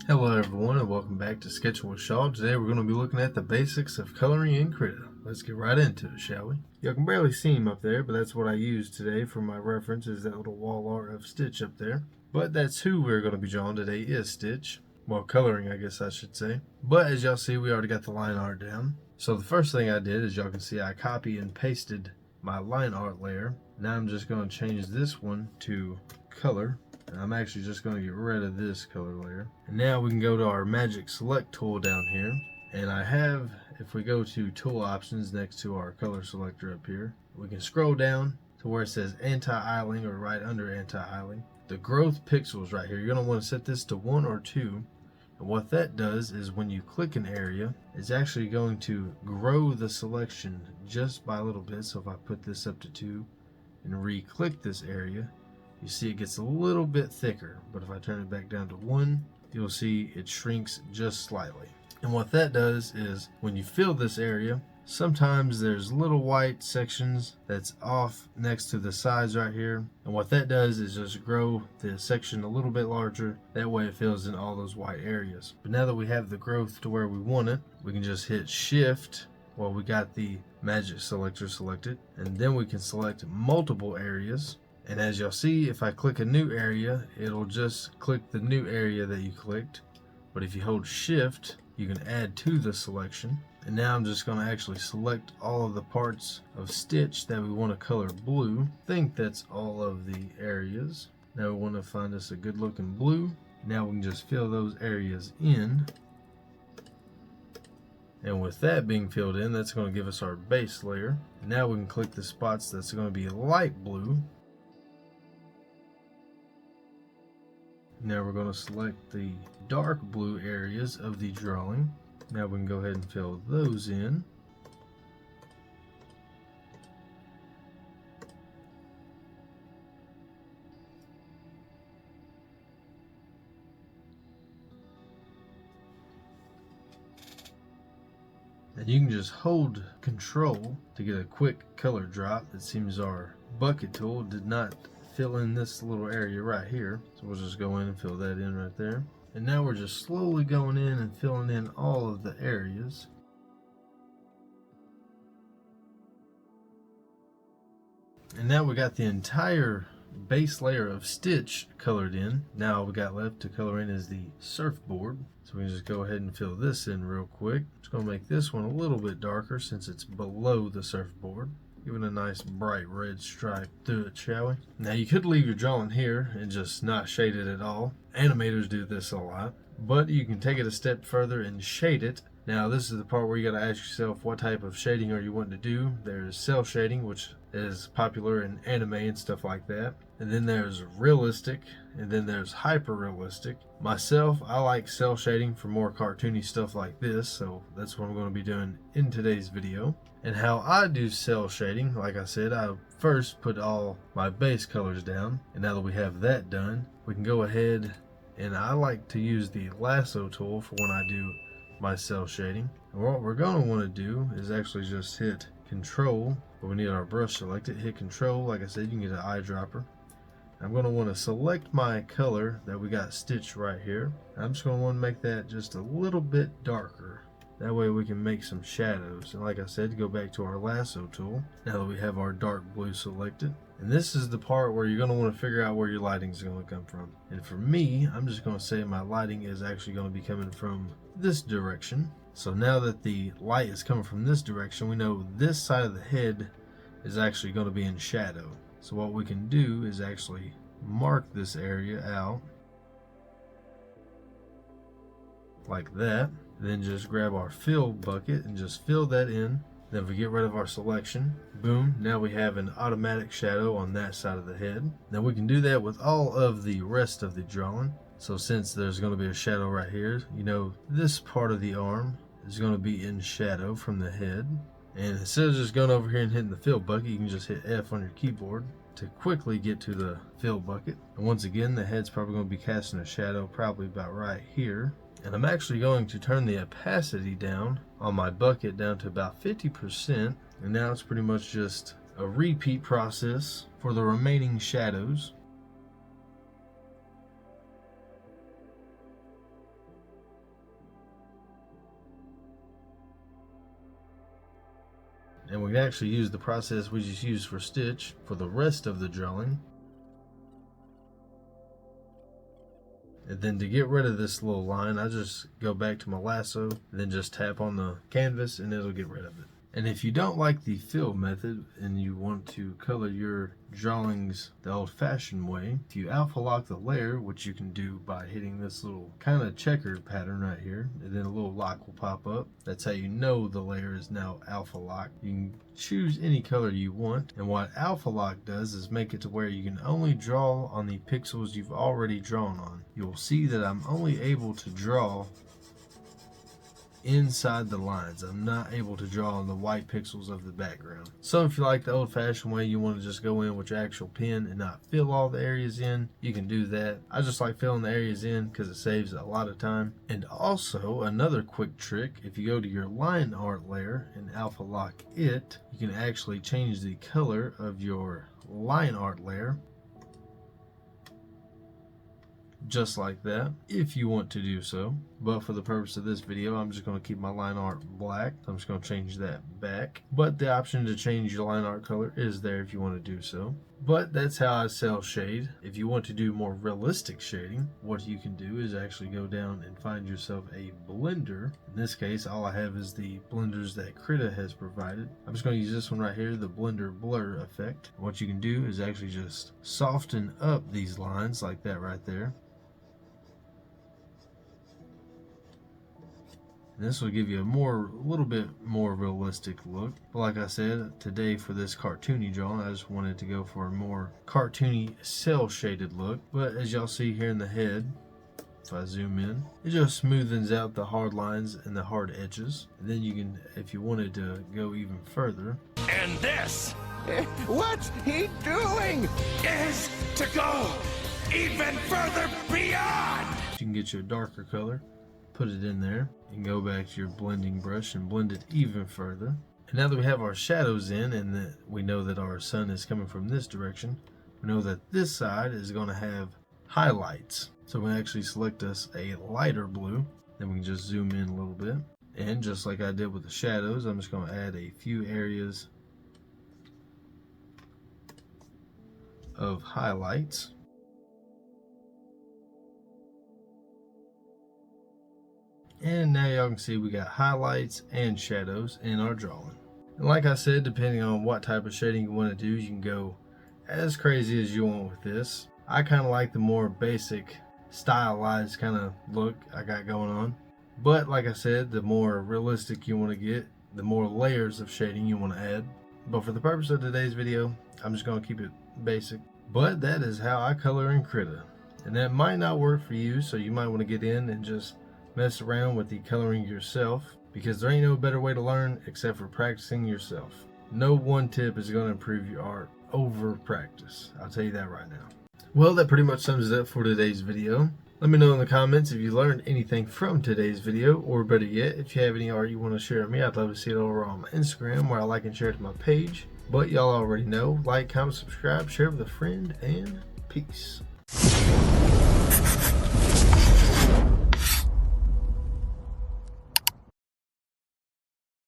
Hello everyone and welcome back to Sketching with Shaw. Today we're going to be looking at the basics of coloring in Krita. Let's get right into it, shall we? You can barely see him up there, but that's what I used today for my reference, is that little wall art of Stitch up there. But that's who we're going to be drawing today, is Stitch. Well, coloring I guess I should say. But as y'all see, we already got the line art down. So the first thing I did, as y'all can see, I copy and pasted my line art layer. Now I'm just going to change this one to color. I'm actually just going to get rid of this color layer. And now we can go to our magic select tool down here. And I have, if we go to tool options next to our color selector up here, we can scroll down to where it says anti-isling, or right under anti-isling. The growth pixels right here, you're going to want to set this to 1 or 2. And what that does is when you click an area, it's actually going to grow the selection just by a little bit. So if I put this up to 2 and re-click this area, you see it gets a little bit thicker, but if I turn it back down to 1, you'll see it shrinks just slightly. And what that does is when you fill this area, sometimes there's little white sections that's off next to the sides right here. And what that does is just grow the section a little bit larger. That way it fills in all those white areas. But now that we have the growth to where we want it, we can just hit Shift while we got the magic selector selected. And then we can select multiple areas. And as y'all see, if I click a new area, it'll just click the new area that you clicked. But if you hold Shift, you can add to the selection. And now I'm just going to actually select all of the parts of Stitch that we want to color blue. I think that's all of the areas. Now we want to find us a good looking blue. Now we can just fill those areas in. And with that being filled in, that's going to give us our base layer. And now we can click the spots that's going to be light blue. Now we're going to select the dark blue areas of the drawing. Now we can go ahead and fill those in. And you can just hold Control to get a quick color drop. It seems our bucket tool did not fill in this little area right here, so we'll just go in and fill that in right there. And now we're just slowly going in and filling in all of the areas. And now we got the entire base layer of Stitch colored in. Now all we got left to color in is the surfboard, so we can just go ahead and fill this in real quick. Just going to make this one a little bit darker since it's below the surfboard. Give it a nice bright red stripe through it, shall we? Now you could leave your drawing here and just not shade it at all. Animators do this a lot, but you can take it a step further and shade it. Now this is the part where you got to ask yourself, what type of shading are you wanting to do? There's cell shading, which is popular in anime and stuff like that. And then there's realistic, and then there's hyper realistic. Myself, I like cell shading for more cartoony stuff like this, so that's what I'm going to be doing in today's video. And how I do cell shading, like I said, I first put all my base colors down, and now that we have that done, we can go ahead, and I like to use the lasso tool for when I do my cell shading. And what we're going to want to do is actually just hit Control, but we need our brush selected. Hit Control, like I said, you can get an eyedropper. I'm going to want to select my color that we got stitched right here. I'm just going to want to make that just a little bit darker. That way we can make some shadows. And like I said, go back to our lasso tool now that we have our dark blue selected. And this is the part where you're going to want to figure out where your lighting is going to come from. And for me, I'm just going to say my lighting is actually going to be coming from this direction. So now that the light is coming from this direction, we know this side of the head is actually going to be in shadow. So what we can do is actually mark this area out like that. Then just grab our fill bucket and just fill that in. Then if we get rid of our selection, boom, now we have an automatic shadow on that side of the head. Now we can do that with all of the rest of the drawing. So since there's going to be a shadow right here, you know, this part of the arm is going to be in shadow from the head. And instead of just going over here and hitting the fill bucket, you can just hit F on your keyboard to quickly get to the fill bucket. And once again, the head's probably going to be casting a shadow probably about right here. And I'm actually going to turn the opacity down on my bucket down to about 50%. And now it's pretty much just a repeat process for the remaining shadows. And we can actually use the process we just used for stitch for the rest of the drawing. And then to get rid of this little line, I just go back to my lasso, and then just tap on the canvas and it'll get rid of it. And if you don't like the fill method and you want to color your drawings the old-fashioned way, if you alpha lock the layer, which you can do by hitting this little kind of checkered pattern right here, and then a little lock will pop up. That's how you know the layer is now alpha locked. You can choose any color you want, and what alpha lock does is make it to where you can only draw on the pixels you've already drawn on. You'll see that I'm only able to draw inside the lines. I'm not able to draw on the white pixels of the background. So if you like the old-fashioned way, you want to just go in with your actual pen and not fill all the areas in, you can do that. I just like filling the areas in because it saves a lot of time. And also another quick trick, if you go to your line art layer and alpha lock it, you can actually change the color of your line art layer just like that, if you want to do so. But for the purpose of this video, I'm just going to keep my line art black. I'm just going to change that back. But the option to change your line art color is there if you want to do so. But that's how I cel shade. If you want to do more realistic shading, what you can do is actually go down and find yourself a blender. In this case, all I have is the blenders that Krita has provided. I'm just going to use this one right here, the blender blur effect. What you can do is actually just soften up these lines like that right there. And this will give you a little bit more realistic look. But like I said, today for this cartoony drawing, I just wanted to go for a more cartoony cel shaded look. But as y'all see here in the head, if I zoom in, it just smoothens out the hard lines and the hard edges. And then you can, if you wanted to go even further. And this, what's he doing? Is to go even further beyond. You can get you a darker color, put it in there, and go back to your blending brush and blend it even further. And now that we have our shadows in and that we know that our sun is coming from this direction, we know that this side is going to have highlights. So we actually select us a lighter blue, then we can just zoom in a little bit. And just like I did with the shadows, I'm just going to add a few areas of highlights. And now y'all can see we got highlights and shadows in our drawing. And like I said, depending on what type of shading you want to do, you can go as crazy as you want with this. I kind of like the more basic stylized kind of look I got going on. But like I said, the more realistic you want to get, the more layers of shading you want to add. But for the purpose of today's video, I'm just going to keep it basic. But that is how I color in Krita. And that might not work for you, so you might want to get in and just mess around with the coloring yourself, because there ain't no better way to learn except for practicing yourself. No one tip is going to improve your art over practice. I'll tell you that right now. Well, that pretty much sums it up for today's video. Let me know in the comments if you learned anything from today's video, or better yet, if you have any art you want to share with me. I'd love to see it over on my Instagram, where I like and share it to my page. But y'all already know, like, comment, subscribe, share with a friend, and peace.